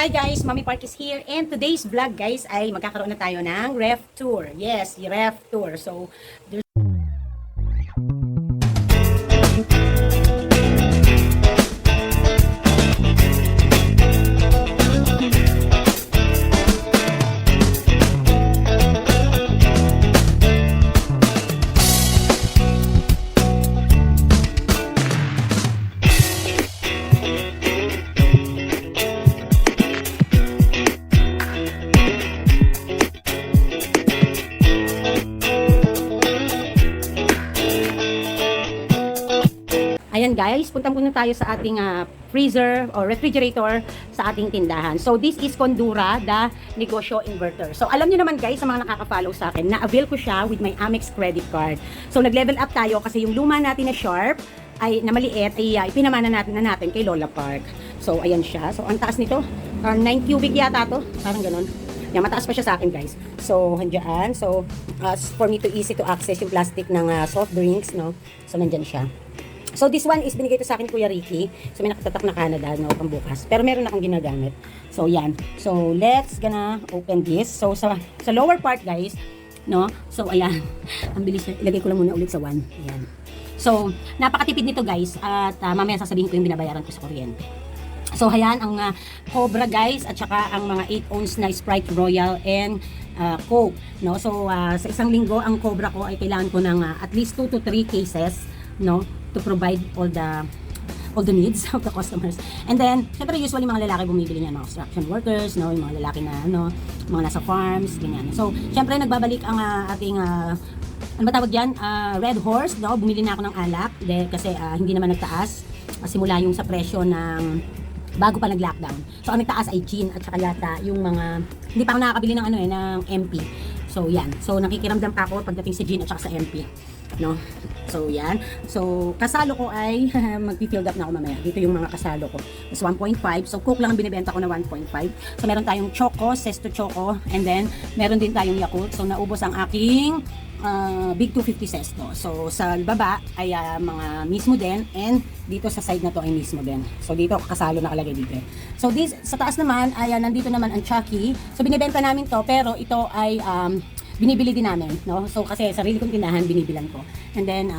Hi guys, Mami Park is here and today's vlog guys ay magkakaroon na tayo ng ref tour. Yes, ref tour. So, there's Ayan guys, punta muna tayo sa ating freezer or refrigerator sa ating tindahan. So this is Condura, the negosyo inverter. So alam niyo naman guys, sa mga nakaka-follow sa akin, na-avail ko siya with my Amex credit card. So nag-level up tayo kasi yung luma natin na Sharp ay na maliit ay pinamana natin kay Lola Park. So ayan siya. So ang taas nito, 9 cubic yata to, parang ganun. Yan, mataas pa siya sa akin guys. So handyan. So for me to easy to access yung plastic ng soft drinks, no. So nandyan siya. So this one is binigay to sa akin Kuya Ricky. So may nakatatak na Canada, no, pambukas. Pero meron akong ginagamit. So yan. So let's gonna open this. So sa lower part guys, no. So ayan. Ang bilis niya. Ilagay ko lang muna ulit sa 1. Ayan. So napakatipid nito guys at mamaya sasabihin ko yung binabayaran ko sa kuryente. So ayan ang Cobra guys at saka ang mga 8 ounce na Sprite Royal and Coke, no. So sa isang linggo ang Cobra ko ay kailangan ko ng at least 2 to 3 cases, no, to provide all the needs of the customers. And then, syempre usually mga lalaki bumibili niyan, mga construction workers, no, yung mga lalaki na mga nasa farms, ganyan. So, syempre nagbabalik ang ating ano ba tawag diyan? Red horse, no, bumili na ako ng alak kasi hindi naman nagtaas simula yung sa presyo ng bago pa nag-lockdown. So, ang nagtaas ay gin at saka yata yung mga hindi pa ako nakakabili ng ng MP. So, yan. So, nakikiramdam pa ako pagdating sa gin at saka sa MP. No? So, yan. So, kasalo ko ay mag-fill up na ako mamaya. Dito yung mga kasalo ko. Is 1.5. So, Coke lang ang binibenta ko na 1.5. So, meron tayong Choco, Sesto Choco. And then, meron din tayong Yakult. So, naubos ang aking Big 250 Sesto. So, sa baba ay mga mismo din. And dito sa side na to ay mismo din. So, dito kasalo nakalagay dito. So, sa taas naman ay nandito naman ang Chucky. So, binibenta namin to. Pero ito ay binibili din namin, no? So kasi sarili kong tindahan binibilan ko. And then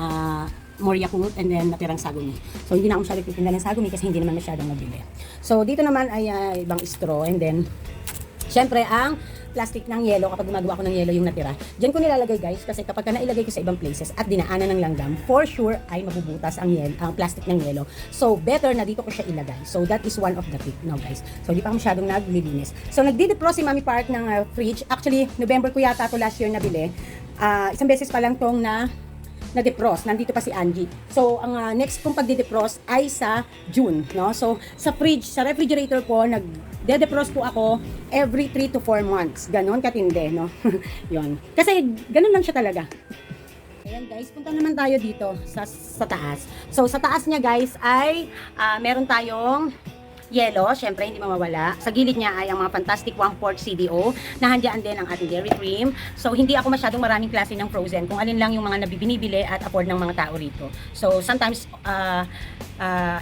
more Yakult and then natirang sagumi. So hindi na ako masyadong titinda ng sagumi kasi hindi naman masyadong mabili. So dito naman ay ibang straw and then syempre ang plastic ng yelo kapag gumagawa ko ng yelo yung natira. Diyan ko nilalagay guys kasi kapag nailagay ko sa ibang places at dinaanan ng langgam, for sure ay mabubutas ang plastic ng yelo. So better na dito ko siya ilagay. So that is one of the tip, no guys. So hindi pa ako masyadong naglilinis. So nagdi-defrost si Mami Park ng fridge. Actually, November ko yata to last year nabili. Isang beses pa lang tong na-defrost. Nandito pa si Angie. So, ang next kong pagdi-defrost ay sa June, no? So, sa refrigerator ko, nag-defrost po ako every 3 to 4 months. Ganon katindi, no? Yon. Kasi, ganon lang siya talaga. Ayan guys, punta naman tayo dito sa taas. So, sa taas niya guys ay meron tayong yelo, syempre hindi mawawala. Sa gilid niya ay ang mga fantastic 1/4 CDO. Nahandyan din ang ating dairy cream. So hindi ako masyadong maraming klase ng frozen. Kung alin lang yung mga nabibinibili at afford ng mga tao rito. So sometimes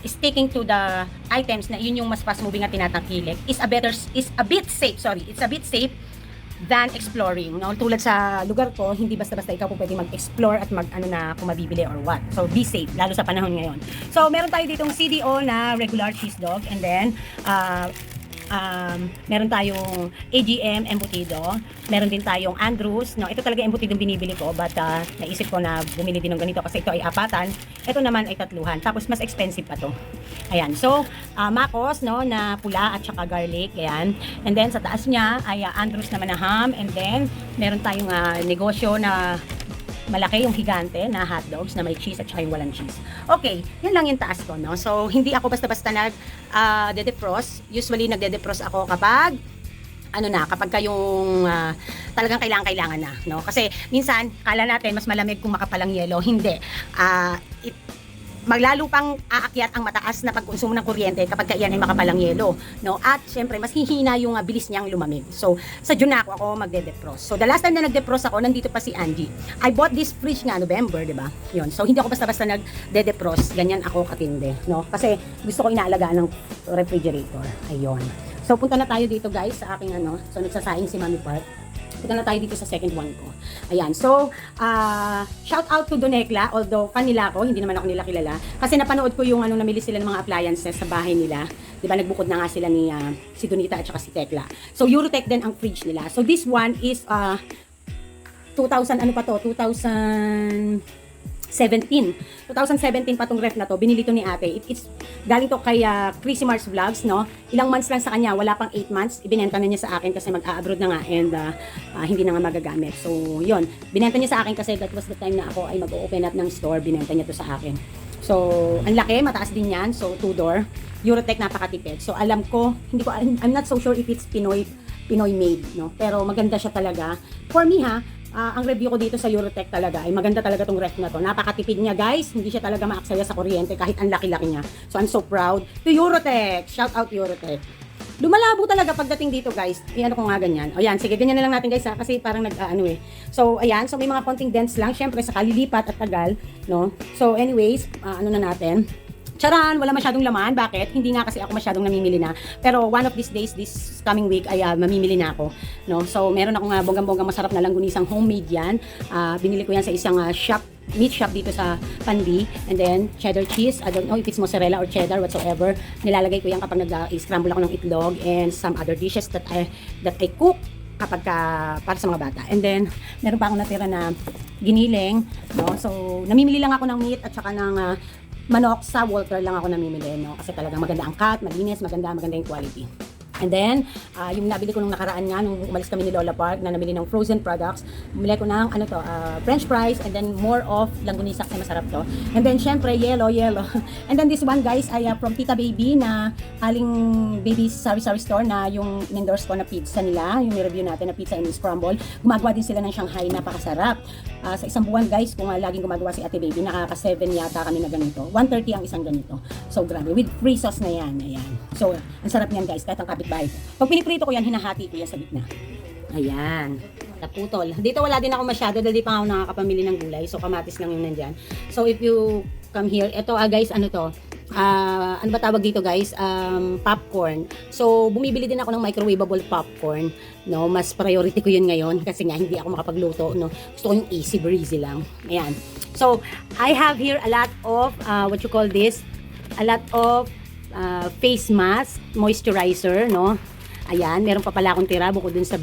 sticking to the items na yun yung mas fast moving at tinatangkilik is a bit safe than exploring, no? Tulad sa lugar ko, hindi basta-basta ikaw po pwedeng mag-explore at kung mabibili or what. So, be safe, lalo sa panahon ngayon. So, meron tayo ditong CDO na regular cheese dog and then, meron tayong AGM embutido, meron din tayong Andrews, no? Ito talaga embutido binibili ko but naisip ko na bumili din ng ganito kasi ito ay apatan, ito naman ay 3. Tapos mas expensive pa to. Ayan, so Macos, no, na pula at saka garlic, ayan. And then sa taas niya ay Andrews naman na ham and then meron tayong negosyo na malaki yung higante na hot dogs na may cheese at saka yung walang cheese. Okay, yan lang yung taas ko, no? So, hindi ako basta-basta nag-defrost. Usually, nagde-defrost ako kapag kapag yung talagang kailangan na, no? Kasi minsan, kala natin mas malamig kung makapalang yelo. Hindi. Maglalo pang aakyat ang mataas na pagkonsumo ng kuryente kapag iyan ay makapalang yelo, no? At syempre mas hihina yung bilis niyang lumamig. So sa June ako magde-defrost. So the last time na nag-defrost ako, nandito pa si Angie. I bought this fridge nga November, 'di ba? 'Yon. So hindi ako basta-basta nagde-defrost. Ganyan ako katindi, no? Kasi gusto ko inaalagaan ng refrigerator. Ayun. So, punta na tayo dito guys sa aking ano. So, nagsasayang si Mami Park. Punta na tayo dito sa second one ko. Ayan. So, shout out to Donekla. Although, fan nila ako. Hindi naman ako nila kilala. Kasi napanood ko yung namili sila ng mga appliances sa bahay nila. Diba, nagbukod na nga sila ni si Donita at saka si Tekla. So, Eurotek din ang fridge nila. So, this one is 2000, ano pa to? 2017 pa tong ref na to. Binili to ni ate. It's galing to kay Chrissy Mars Vlogs, no? Ilang months lang sa kanya, wala pang 8 months. Ibinenta na niya sa akin kasi mag-a-abroad na nga and hindi na nga magagamit. So, yun. Binenta niya sa akin kasi that was the time na ako ay mag-open up ng store. Binenta niya to sa akin. So, ang laki, mataas din yan. So, 2-door. Eurotek, napakatipid. So, alam ko, I'm not so sure if it's Pinoy made, no? Pero maganda siya talaga. For me, ang review ko dito sa Eurotek talaga ay maganda talaga tong ref na to. Napakatipid niya guys, hindi siya talaga maaksaya sa kuryente kahit ang laki-laki niya. So I'm so proud to Eurotek. Shout out Eurotek. Lumalabo talaga pagdating dito guys. Ano ko nga ganyan. O yan, sige, ganyan na lang natin guys kasi parang So ayan, so may mga konting dents lang. Syempre sa kalilipat at tagal, no? So anyways, ano na natin. Charan, wala masyadong laman. Bakit? Hindi nga kasi ako masyadong namimili na. Pero one of these days, this coming week, ay mamimili na ako. No? So, meron akong bonggang-bonggang masarap na langgunisang homemade yan. Binili ko yan sa isang meat shop dito sa Pandi. And then, cheddar cheese. I don't know if it's mozzarella or cheddar, whatsoever. Nilalagay ko yan kapag nag-scramble ako ng itlog and some other dishes that I cook kapag para sa mga bata. And then, meron pa akong natira na giniling. No? So, namimili lang ako ng meat at saka ng manok. Sa Walter lang ako namimili, no? Kasi talagang maganda ang cut, malinis, maganda yung quality. And then, yung nabili ko nung nakaraan nga, nung umalis kami ni Lola Park, na nabili ng frozen products, bumili ko ng, french fries, and then more of langunisak na masarap to. And then, syempre, yellow. And then this one, guys, ay from Tita Baby, na aling baby sari-sari store, na yung endorse ko na pizza nila, yung review natin na pizza and scramble. Gumagawa din sila ng Shanghai, napakasarap. Sa isang buwan, guys, kung laging gumagawa si Ate Baby, nakaka-7 yata kami na ganito. 130 ang isang ganito. So, grabe. With free sauce na yan. Ayan. So, ang sarap niyan, guys, kahit ang kapitbahay. Pag piniprito ko yan, hinahati ko yan sa gitna. Ayan. Naputol. Dito wala din ako masyado dahil di pa ako nakakapamili ng gulay. So, kamatis lang yung nandyan. So, if you come here, ito guys, ano to? Ano ba tawag dito guys? Popcorn. So, bumibili din ako ng microwavable popcorn. No, mas priority ko yun ngayon kasi nga hindi ako makapagluto. No? Gusto ko yung easy breezy lang. Ayan. So, I have here a lot of, what you call this? A lot of face mask, moisturizer, no? Ayan, meron pa pala akong tira bukod dun sa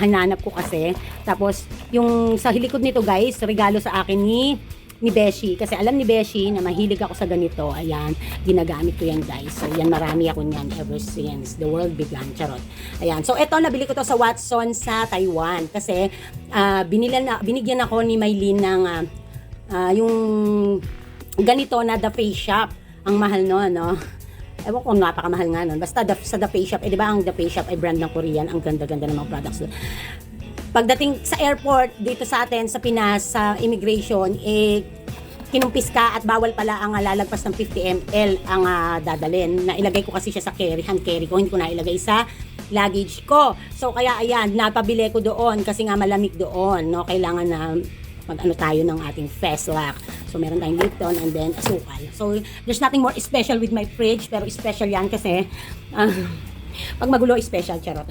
hananap ko kasi. Tapos, yung sa likod nito guys, regalo sa akin ni Beshi. Kasi alam ni Beshi na mahilig ako sa ganito. Ayan, ginagamit ko yan guys. So, yan, marami ako niyan ever since the world began. Charot. Ayan, so eto, nabili ko to sa Watson sa Taiwan. Kasi, binigyan ako ni Maylin ng yung ganito na The Face Shop. Ang mahal no, no? Ewan ko, napakamahal nga nun. Basta sa The Face Shop, di ba ang The Face Shop ay brand ng Korean. Ang ganda-ganda ng mga products. Pagdating sa airport, dito sa atin, sa Pinas, sa immigration, kinumpis ka at bawal pala ang lalagpas ng 50 ml ang dadalhin. Nailagay ko kasi siya sa hand carry ko. Hindi ko nailagay sa luggage ko. So, kaya ayan, napabili ko doon kasi nga malamig doon. No? Kailangan na tayo ng ating face lock. So, meron tayong Lipton and then asukal. So, there's nothing more special with my fridge, pero special yan kasi pag magulo, special, charot.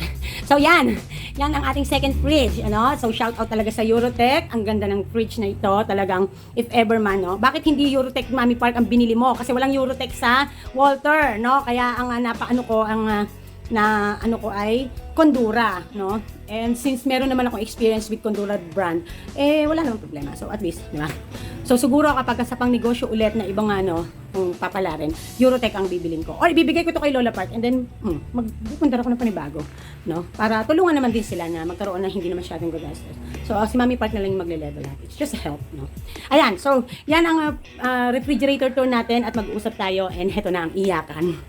So, yan ang ating second fridge, ano? So, shout out talaga sa Eurotek. Ang ganda ng fridge na ito, talagang if ever man, no? Bakit hindi Eurotek Mami Park ang binili mo? Kasi walang Eurotek sa Walter, no? Kaya ang ko ay Condura, no? And since meron naman akong experience with Condura brand, wala namang problema. So, at least, di ba? So, siguro kapag sa pang negosyo ulit na ibang kung papalarin, Eurotek ang bibilin ko. Or ibibigay ko to kay Lola Park and then, magpundar ako ng panibago, no? Para tulungan naman din sila na magkaroon na hindi na masyadong gagastos. So, si Mami Park na lang yung magle-level natin. It's just a help, no? Ayan, so, yan ang refrigerator tour natin at mag-uusap tayo and heto na ang iyakan.